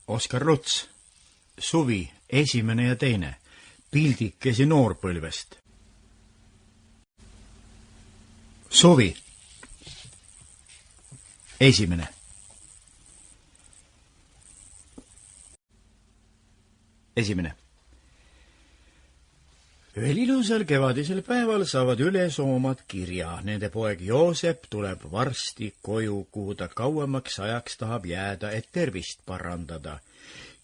Oskar Luts, Suvi, esimene ja teine, pildikesi noorpõlvest. Suvi, esimene. Esimene. Ühel ilusal kevadisel päeval saavad üles omad kirja. Nende poeg Joosep tuleb varsti koju, kuhu ta kauemaks ajaks tahab jääda, et tervist parandada.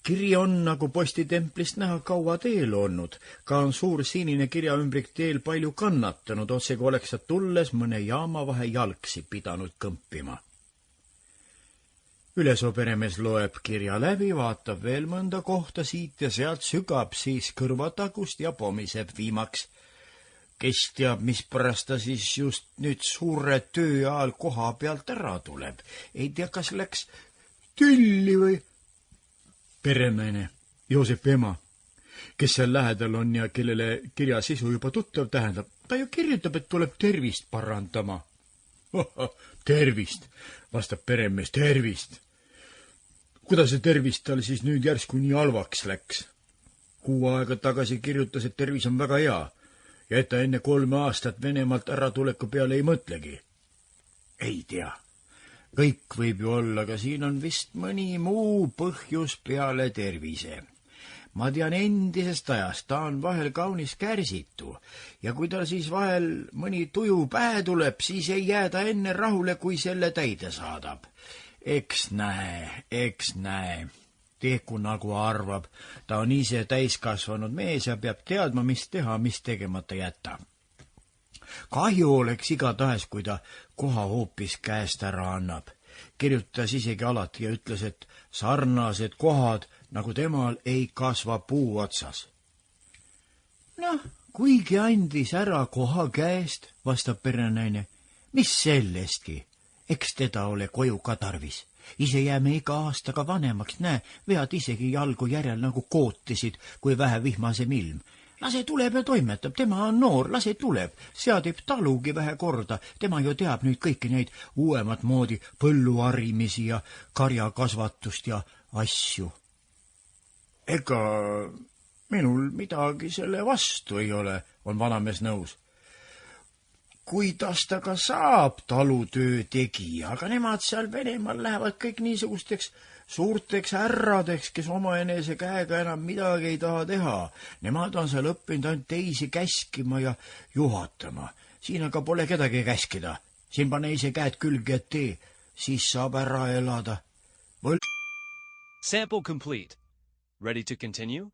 Kiri on, nagu postitemplist näha, kaua teel olnud. Ka on suur sinine kirjaumbrik teel palju kannatanud, otsegi oleks ta tulles mõne jaama vahe jalgsi pidanud kõmpima. Ülesoo peremees loeb kirja läbi, vaatab veel mõnda kohta siit ja sealt, sügab siis kõrvatagust ja pomiseb viimaks. Kes teab, mis pärast ta siis just nüüd suure töö ajal koha pealt ära tuleb. Ei tea, kas läks tülli või... Perenaine, Joosepi ema, kes seal lähedal on ja kellele kirja sisu juba tuttav tähendab, ta ju kirjutab, et tuleb tervist parandama. Tervist, vastab peremees, tervist. Kuidas see tervist tal siis nüüd järsku nii halvaks läks? 6 aega tagasi kirjutas, et tervis on väga hea ja et ta enne 3 aastat Venemaalt äratuleku peale ei mõtlegi. Ei tea. Kõik võib ju olla, aga siin on vist mõni muu põhjus peale tervise. Ma tean endisest ajast, ta on vahel kaunis kärsitu ja kui tal siis vahel mõni tuju pähe tuleb, siis ei jää ta enne rahule, kui selle täide saadab. Eks näe. Tehku nagu arvab, ta on ise täiskasvanud mees ja peab teadma, mis teha, mis tegemata jätta. Kahju oleks igatahes, kui ta koha hoopis käest ära annab. Kirjutas isegi alati ja ütles, et sarnased kohad nagu temal ei kasva puu otsas. Noh, kuigi andis ära koha käest, vastab perenaine, mis sellestki, eks teda ole koju ka tarvis. Ise jääme iga aastaga vanemaks, näe, vead isegi jalgu järel nagu kootisid, kui vähe vihmasem ilm. Lase tuleb ja toimetab, tema on noor, lase tuleb, seadib talugi vähe korda, tema ju teab nüüd kõiki neid uuemat moodi põlluharimisi ja karjakasvatust ja asju. Ega minul midagi selle vastu ei ole, on vanamees nõus. Kuidas ta ka saab talutöö tegija, aga nemad seal Venemaal lähevad kõik niisugusteks suurteks härradeks, kes omaenese käega enam midagi ei taha teha. Nemad on seal õppinud ainult teisi käskima ja juhatama. Siin aga pole kedagi käskida. Siin pane ise käed külge ja tee, siis saab ära elada. Sample complete. Ready to continue?